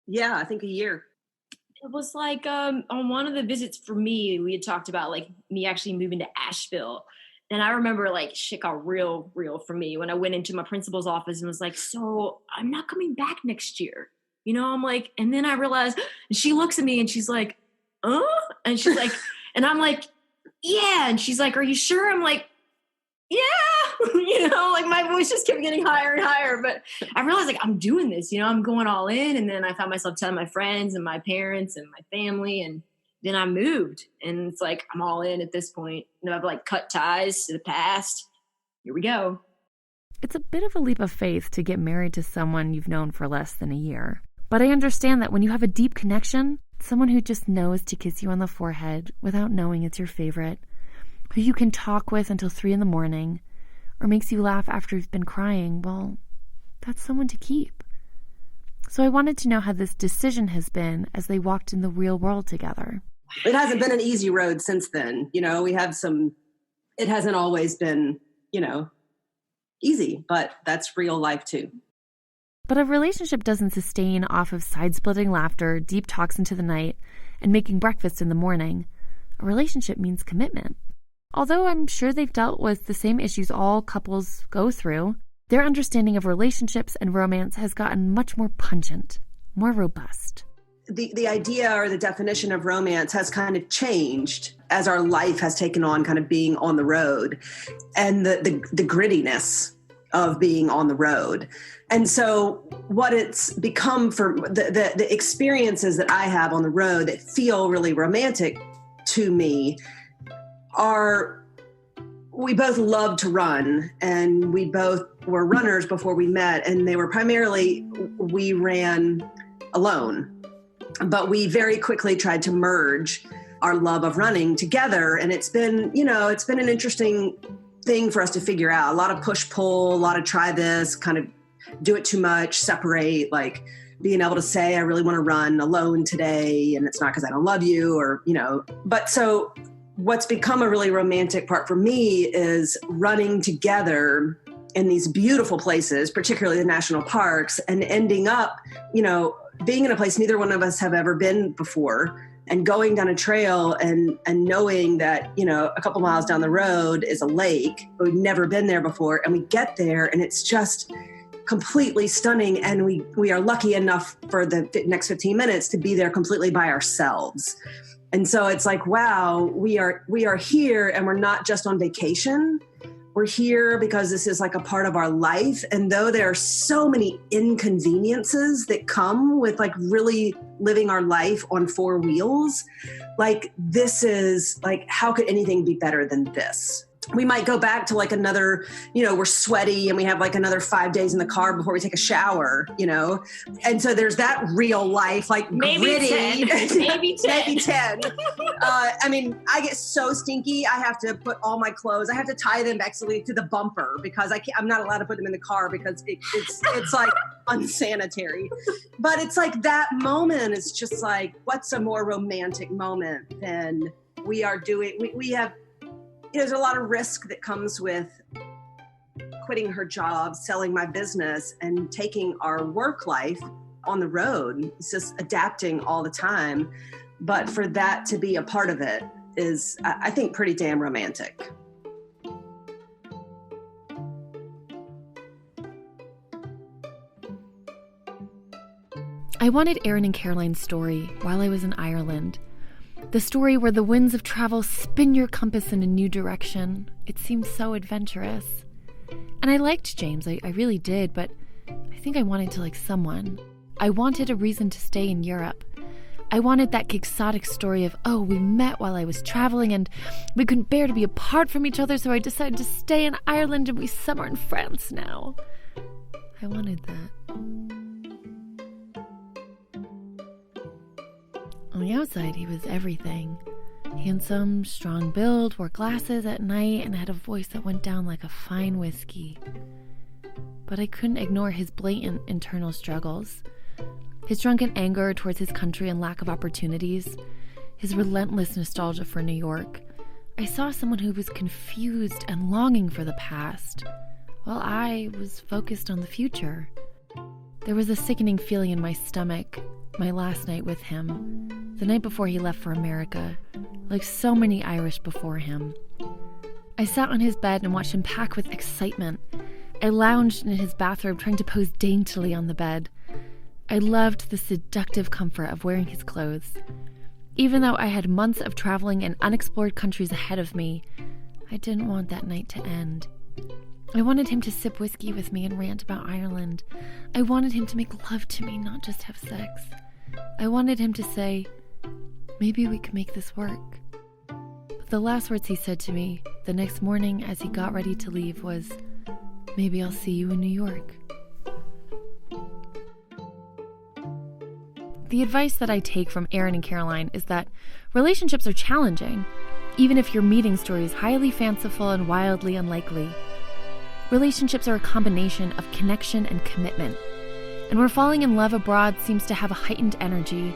Yeah, I think a year. It was like on one of the visits for me, we had talked about like me actually moving to Asheville. And I remember like shit got real for me when I went into my principal's office and was like, so I'm not coming back next year. You know, I'm like, and then I realized, and she looks at me and she's like, and she's like, and I'm like, yeah. And she's like, are you sure? I'm like, yeah, you know, like my voice just kept getting higher and higher, but I realized like I'm doing this, you know, I'm going all in. And then I found myself telling my friends and my parents and my family. And then I moved and it's like, I'm all in at this point. You know, I've like cut ties to the past. Here we go. It's a bit of a leap of faith to get married to someone you've known for less than a year. But I understand that when you have a deep connection, someone who just knows to kiss you on the forehead without knowing it's your favorite, who you can talk with until 3 a.m, or makes you laugh after you've been crying, well, that's someone to keep. So I wanted to know how this decision has been as they walked in the real world together. It hasn't been an easy road since then. You know, it hasn't always been, easy, but that's real life too. But a relationship doesn't sustain off of side-splitting laughter, deep talks into the night, and making breakfast in the morning. A relationship means commitment. Although I'm sure they've dealt with the same issues all couples go through, their understanding of relationships and romance has gotten much more pungent, more robust. The idea or the definition of romance has kind of changed as our life has taken on kind of being on the road and the grittiness of being on the road. And so what it's become for the experiences that I have on the road that feel really romantic to me are, we both love to run, and we both were runners before we met, and they were primarily, we ran alone. But we very quickly tried to merge our love of running together. And it's been an interesting thing for us to figure out. A lot of push-pull, a lot of try this, kind of do it too much, separate, like being able to say, I really want to run alone today, and it's not because I don't love you, or, But so what's become a really romantic part for me is running together in these beautiful places, particularly the national parks, and ending up, being in a place neither one of us have ever been before, and going down a trail and knowing that, a couple miles down the road is a lake, but we've never been there before. And we get there and it's just completely stunning. And we are lucky enough for the next 15 minutes to be there completely by ourselves. And so it's like, wow, we are here, and we're not just on vacation. We're here because this is like a part of our life. And though there are so many inconveniences that come with like really living our life on four wheels, like this is like, how could anything be better than this? We might go back to like another, we're sweaty and we have like another 5 days in the car before we take a shower, And so there's that real life, like maybe gritty. 10. Maybe 10. Maybe 10. I get so stinky. I have to put all my clothes, I have to tie them actually to the bumper because I'm not allowed to put them in the car because it's like unsanitary. But it's like that moment is just like, what's a more romantic moment than we are doing? We have, there's a lot of risk that comes with quitting her job, selling my business, and taking our work life on the road. It's just adapting all the time. But for that to be a part of it is, I think, pretty damn romantic. I wanted Aaron and Caroline's story while I was in Ireland. The story where the winds of travel spin your compass in a new direction. It seems so adventurous. And I liked James, I really did, but I think I wanted to like someone. I wanted a reason to stay in Europe. I wanted that quixotic story of, we met while I was traveling and we couldn't bear to be apart from each other, so I decided to stay in Ireland and we summer in France now. I wanted that. On the outside, he was everything. Handsome, strong build, wore glasses at night, and had a voice that went down like a fine whiskey. But I couldn't ignore his blatant internal struggles. His drunken anger towards his country and lack of opportunities. His relentless nostalgia for New York. I saw someone who was confused and longing for the past, while I was focused on the future. There was a sickening feeling in my stomach my last night with him, the night before he left for America, like so many Irish before him. I sat on his bed and watched him pack with excitement. I lounged in his bathrobe, trying to pose daintily on the bed. I loved the seductive comfort of wearing his clothes. Even though I had months of traveling in unexplored countries ahead of me, I didn't want that night to end. I wanted him to sip whiskey with me and rant about Ireland. I wanted him to make love to me, not just have sex. I wanted him to say, maybe we could make this work. But the last words he said to me the next morning as he got ready to leave was, maybe I'll see you in New York. The advice that I take from Aaron and Caroline is that relationships are challenging, even if your meeting story is highly fanciful and wildly unlikely. Relationships are a combination of connection and commitment. And where falling in love abroad seems to have a heightened energy,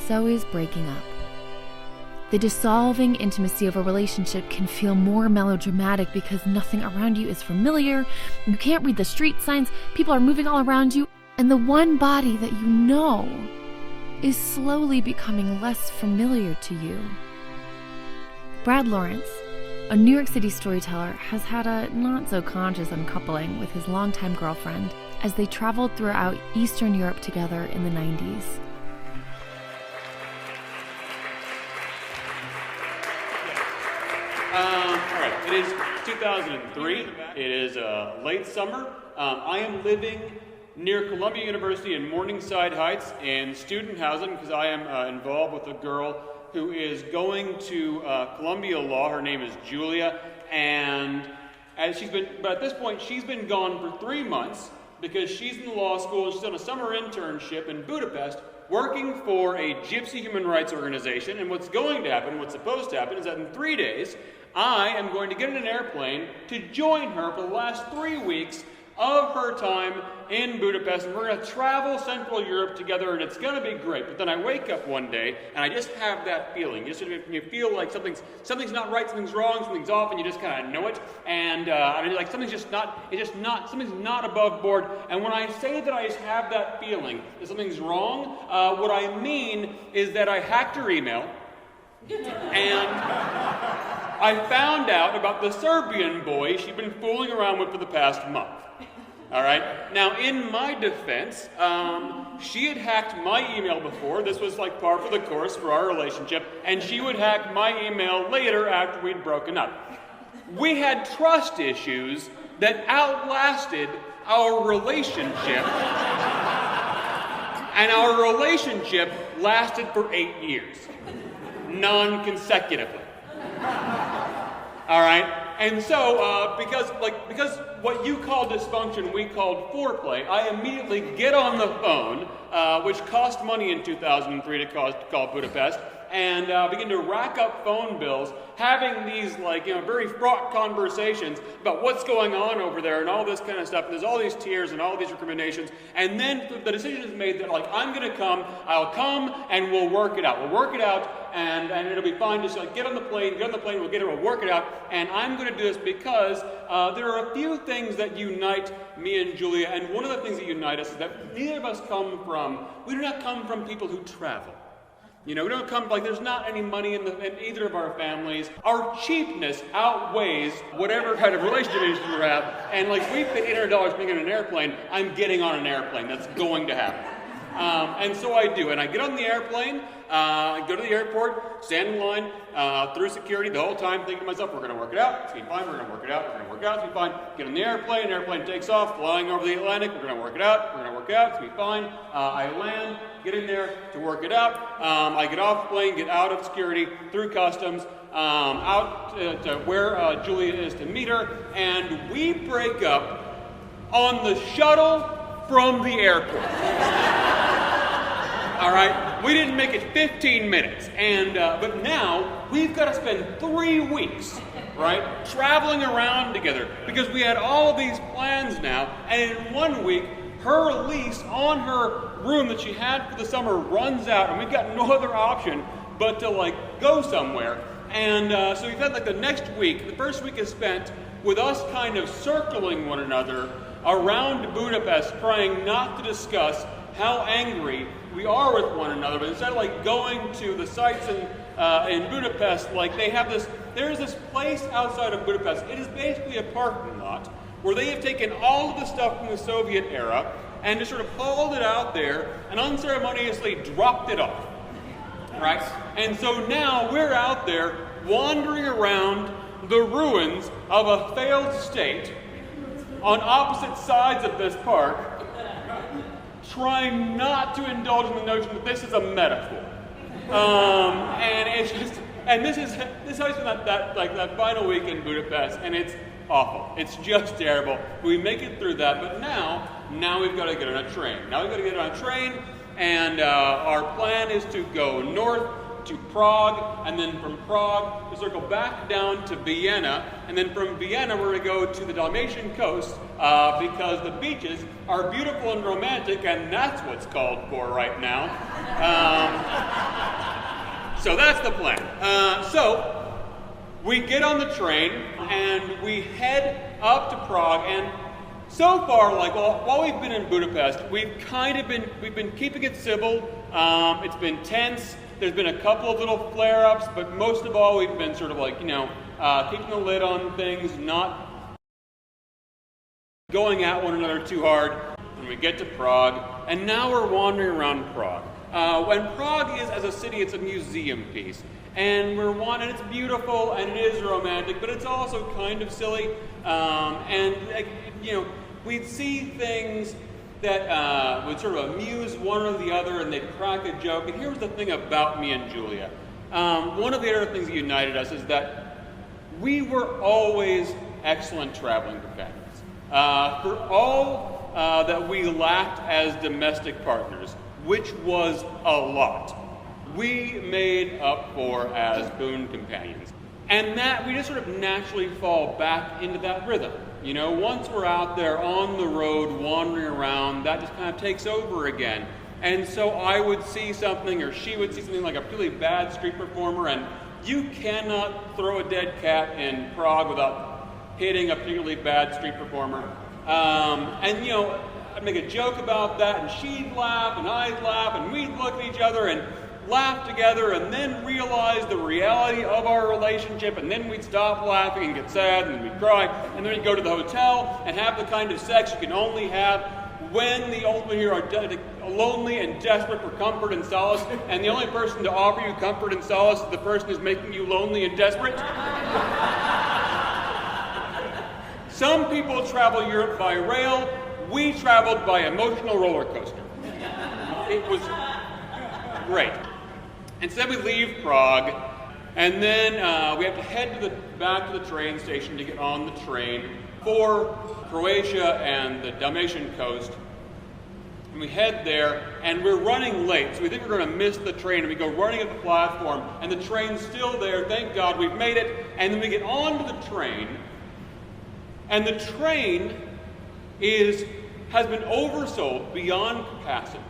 so is breaking up. The dissolving intimacy of a relationship can feel more melodramatic because nothing around you is familiar, you can't read the street signs, people are moving all around you, and the one body that you know is slowly becoming less familiar to you. Brad Lawrence, a New York City storyteller, has had a not-so-conscious uncoupling with his longtime girlfriend as they traveled throughout Eastern Europe together in the 90s. All right, it is 2003. It is late summer. I am living near Columbia University in Morningside Heights in student housing because I am involved with a girl who is going to Columbia Law. Her name is Julia, and but at this point she's been gone for 3 months because she's in law school. She's on a summer internship in Budapest, working for a gypsy human rights organization. And what's going to happen, what's supposed to happen, is that in 3 days, I am going to get in an airplane to join her for the last 3 weeks of her time in Budapest, and we're going to travel Central Europe together, and it's going to be great. But then I wake up one day, and I just have that feeling. You feel like something's not right, something's wrong, something's off, and you just kind of know it. And like something's not above board. And when I say that I just have that feeling that something's wrong, what I mean is that I hacked her email, and I found out about the Serbian boy she'd been fooling around with for the past month. All right. Now, in my defense, she had hacked my email before. This was like par for the course for our relationship, and she would hack my email later after we'd broken up. We had trust issues that outlasted our relationship, and our relationship lasted for 8 years, non-consecutively. All right. And so, because what you call dysfunction, we called foreplay, I immediately get on the phone, which cost money in 2003 to call Budapest, and begin to rack up phone bills, having these very fraught conversations about what's going on over there and all this kind of stuff. And there's all these tears and all these recriminations, and then the decision is made that I'm going to come, I'll come, and we'll work it out. We'll work it out, and it'll be fine. Just get on the plane, we'll work it out. And I'm going to do this because there are a few things that unite me and Julia, and one of the things that unite us is that neither of us we do not come from people who travel. We don't come, there's not any money in either of our families. Our cheapness outweighs whatever kind of relationship issues we have. And we paid $800 being on an airplane, I'm getting on an airplane. That's going to happen. And so I do. And I get on the airplane, go to the airport, stand in line through security the whole time, thinking to myself, we're going to work it out. It's going to be fine. We're going to work it out. We're going to work it out. It's going to be fine. Get on the airplane takes off, flying over the Atlantic. We're going to work it out. We're going to work it out. It's going to be fine. I land, get in there to work it out. I get off the plane, get out of security, through customs, out to where Julia is to meet her, and we break up on the shuttle from the airport. All right, we didn't make it 15 minutes, and but now we've got to spend 3 weeks, right, traveling around together because we had all these plans now, and in 1 week, her lease on her room that she had for the summer runs out, and we've got no other option but to go somewhere. And so we've had the next week. The first week is spent with us kind of circling one another around Budapest, trying not to discuss how angry we are with one another, but instead going to the sites in Budapest, they have there's this place outside of Budapest. It is basically a parking lot where they have taken all of the stuff from the Soviet era and just sort of hauled it out there and unceremoniously dropped it off, right? And so now we're out there wandering around the ruins of a failed state on opposite sides of this park, trying not to indulge in the notion that this is a metaphor. And it's just, and this is how it's been that final week in Budapest, and it's awful. It's just terrible. We make it through that, but now we've got to get on a train. And our plan is to go north to Prague, and then from Prague to circle back down to Vienna, and then from Vienna we're going to go to the Dalmatian coast because the beaches are beautiful and romantic, and that's what's called for right now. So that's the plan. So we get on the train and we head up to Prague, and so far, while we've been in Budapest, we've been keeping it civil. It's been tense. There's been a couple of little flare-ups, but most of all, we've been sort of keeping the lid on things, not going at one another too hard. When we get to Prague, and now we're wandering around Prague. When Prague is, as a city, it's a museum piece. And and it's beautiful, and it is romantic, but it's also kind of silly. We'd see things that would sort of amuse one or the other, and they'd crack a joke. And here's the thing about me and Julia. One of the other things that united us is that we were always excellent traveling companions. For all that we lacked as domestic partners, which was a lot, we made up for as boon companions. And that we just sort of naturally fall back into that rhythm. Once we're out there on the road, wandering around, that just kind of takes over again. And so I would see something, or she would see something like a really bad street performer, and you cannot throw a dead cat in Prague without hitting a particularly bad street performer. I'd make a joke about that, and she'd laugh, and I'd laugh, and we'd look at each other and laugh together, and then realize the reality of our relationship, and then we'd stop laughing and get sad, and then we'd cry, and then we'd go to the hotel and have the kind of sex you can only have when the ultimate hero are lonely and desperate for comfort and solace, and the only person to offer you comfort and solace is the person who's making you lonely and desperate. Some people travel Europe by rail. We traveled by emotional roller coaster. It was great. And so then we leave Prague, and then we have to head back to the train station to get on the train for Croatia and the Dalmatian coast. And we head there, and we're running late, so we think we're going to miss the train, and we go running at the platform, and the train's still there. Thank God we've made it. And then we get onto the train, and the train has been oversold beyond capacity.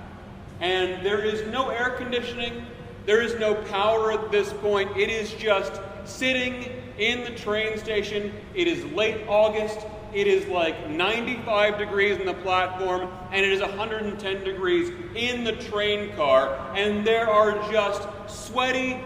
And there is no air conditioning. There is no power at this point. It is just sitting in the train station. It is late August. It is like 95 degrees on the platform, and it is 110 degrees in the train car. And there are just sweaty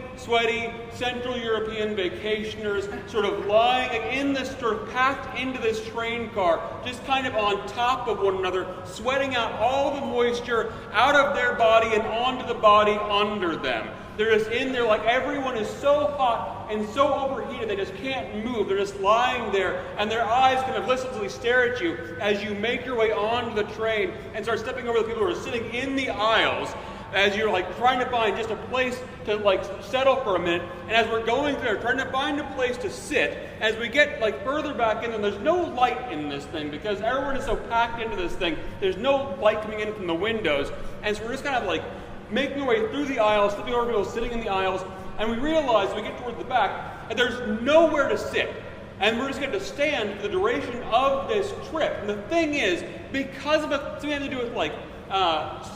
Central European vacationers sort of lying in this, sort of packed into this train car, just kind of on top of one another, sweating out all the moisture out of their body and onto the body under them. They're just in there, like everyone is so hot and so overheated they just can't move. They're just lying there, and their eyes kind of listlessly stare at you as you make your way onto the train and start stepping over the people who are sitting in the aisles as you're trying to find just a place to settle for a minute. And as we're going there, trying to find a place to sit, as we get further back in, and there's no light in this thing because everyone is so packed into this thing. There's no light coming in from the windows, and so we're just kind of making our way through the aisles, slipping over people sitting in the aisles, and we realize we get towards the back and there's nowhere to sit. And we're just going to stand for the duration of this trip. And the thing is, because of something having to do with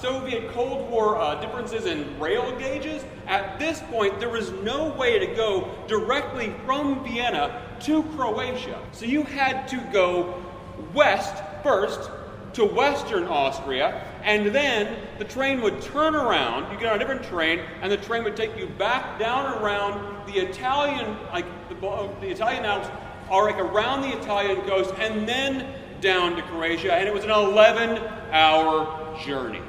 Soviet Cold War differences in rail gauges, at this point there was no way to go directly from Vienna to Croatia. So you had to go west first to Western Austria, and then the train would turn around, you get on a different train, and the train would take you back down around the Italian, the Italian Alps are around the Italian coast, and then down to Croatia, and it was an 11-hour journey.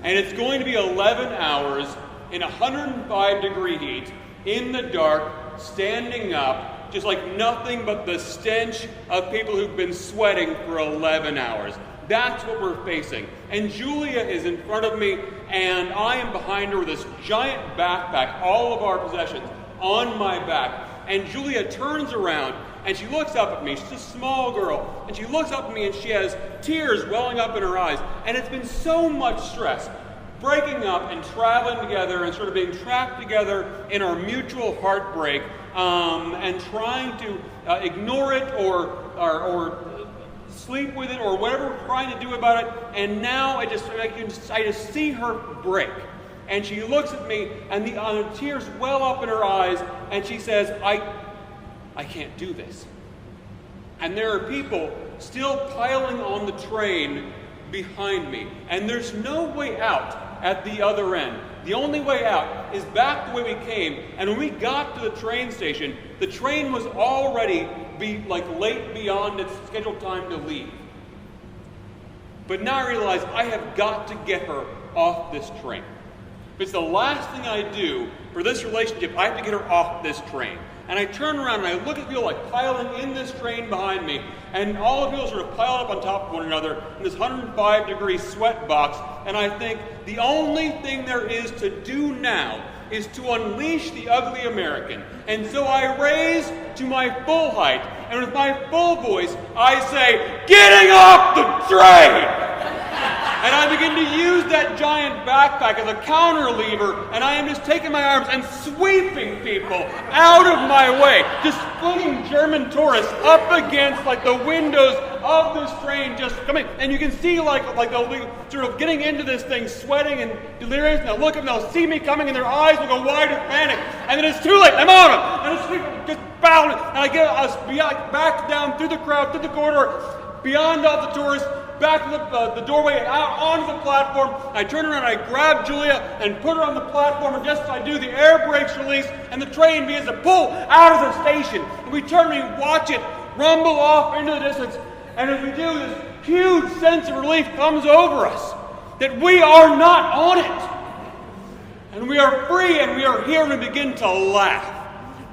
And it's going to be 11 hours in 105 degree heat, in the dark, standing up, just nothing but the stench of people who've been sweating for 11 hours. That's what we're facing. And Julia is in front of me, and I am behind her with this giant backpack, all of our possessions, on my back. And Julia turns around, and she looks up at me. She's a small girl, and she looks up at me, and she has tears welling up in her eyes. And it's been so much stress breaking up and traveling together and sort of being trapped together in our mutual heartbreak, and trying to ignore it or sleep with it or whatever we're trying to do about it. And now I just see her break. And she looks at me, and the tears well up in her eyes, and she says, I can't do this. And there are people still piling on the train behind me, and there's no way out at the other end. The only way out is back the way we came, and when we got to the train station, the train was already late beyond its scheduled time to leave. But now I realize I have got to get her off this train. If it's the last thing I do for this relationship, I have to get her off this train. And I turn around and I look at people piling in this train behind me, and all the people sort of piled up on top of one another in this 105-degree sweat box, and I think the only thing there is to do now is to unleash the ugly American. And so I raise to my full height, and with my full voice, I say, "Getting off the train!" And I begin to use that giant backpack as a counter lever, and I am just taking my arms and sweeping people out of my way, just flinging German tourists up against the windows of this train, just coming. And you can see they'll be sort of getting into this thing, sweating and delirious, and they'll look up and they'll see me coming, and their eyes will go wide with panic. And then it's too late. I'm on them, and it's just bowing, and I get us back down through the crowd, through the corridor, beyond all the tourists, back to the doorway and out onto the platform. I turn around and I grab Julia and put her on the platform, and just as I do, the air brakes release and the train begins to pull out of the station. And we turn and we watch it rumble off into the distance. And as we do, this huge sense of relief comes over us that we are not on it. And we are free, and we are here, and we begin to laugh.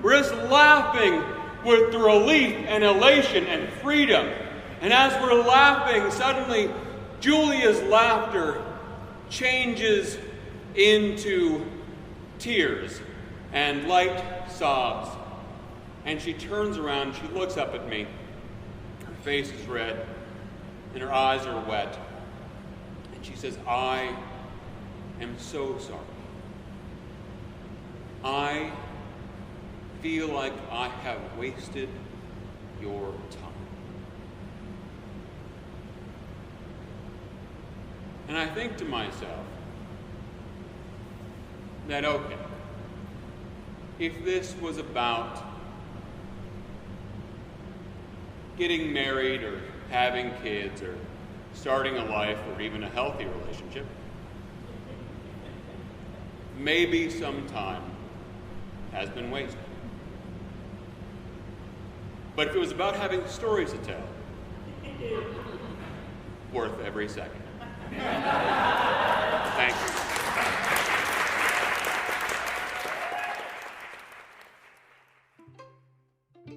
We're just laughing with the relief and elation and freedom. And as we're laughing, suddenly Julia's laughter changes into tears and light sobs. And she turns around, she looks up at me. Her face is red, and her eyes are wet. And she says, "I am so sorry. I feel like I have wasted your time." And I think to myself that, okay, if this was about getting married or having kids or starting a life or even a healthy relationship, maybe some time has been wasted. But if it was about having stories to tell, worth every second. Thank you.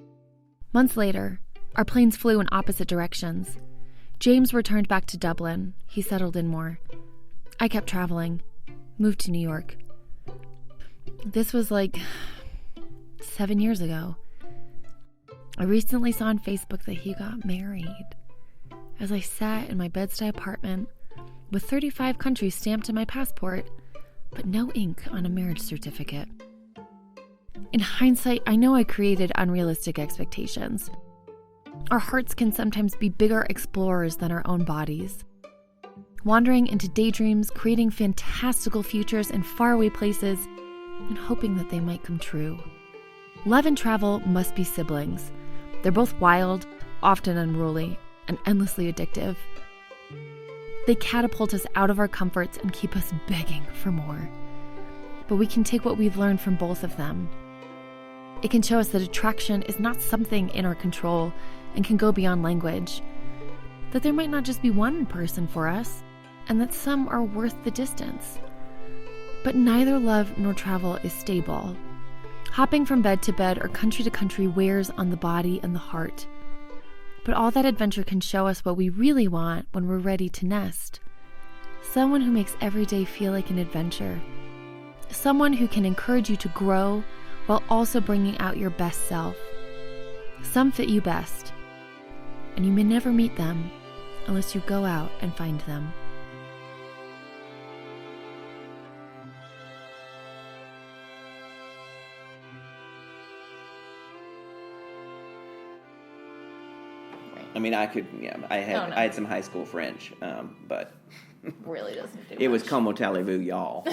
Months later, our planes flew in opposite directions. James returned back to Dublin. He settled in more. I kept traveling, moved to New York. This was 7 years ago. I recently saw on Facebook that he got married. As I sat in my Bed-Stuy apartment with 35 countries stamped in my passport, but no ink on a marriage certificate. In hindsight, I know I created unrealistic expectations. Our hearts can sometimes be bigger explorers than our own bodies, wandering into daydreams, creating fantastical futures in faraway places, and hoping that they might come true. Love and travel must be siblings. They're both wild, often unruly, and endlessly addictive. They catapult us out of our comforts and keep us begging for more. But we can take what we've learned from both of them. It can show us that attraction is not something in our control and can go beyond language. That there might not just be one person for us, and that some are worth the distance. But neither love nor travel is stable. Hopping from bed to bed or country to country wears on the body and the heart. But all that adventure can show us what we really want when we're ready to nest. Someone who makes every day feel like an adventure. Someone who can encourage you to grow while also bringing out your best self. Some fit you best, and you may never meet them unless you go out and find them. I mean, I could, yeah, I had some high school French, but Really doesn't do it was much. "Como allez-vous, y'all?"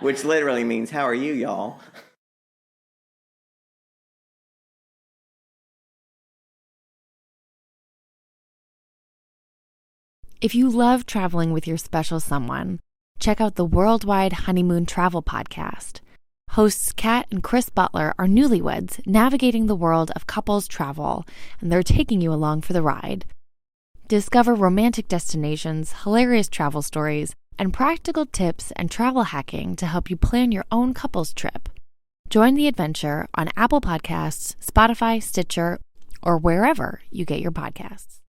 Which literally means "How are you, y'all?" If you love traveling with your special someone, check out the Worldwide Honeymoon Travel Podcast. Hosts Kat and Chris Butler are newlyweds navigating the world of couples travel, and they're taking you along for the ride. Discover romantic destinations, hilarious travel stories, and practical tips and travel hacking to help you plan your own couples trip. Join the adventure on Apple Podcasts, Spotify, Stitcher, or wherever you get your podcasts.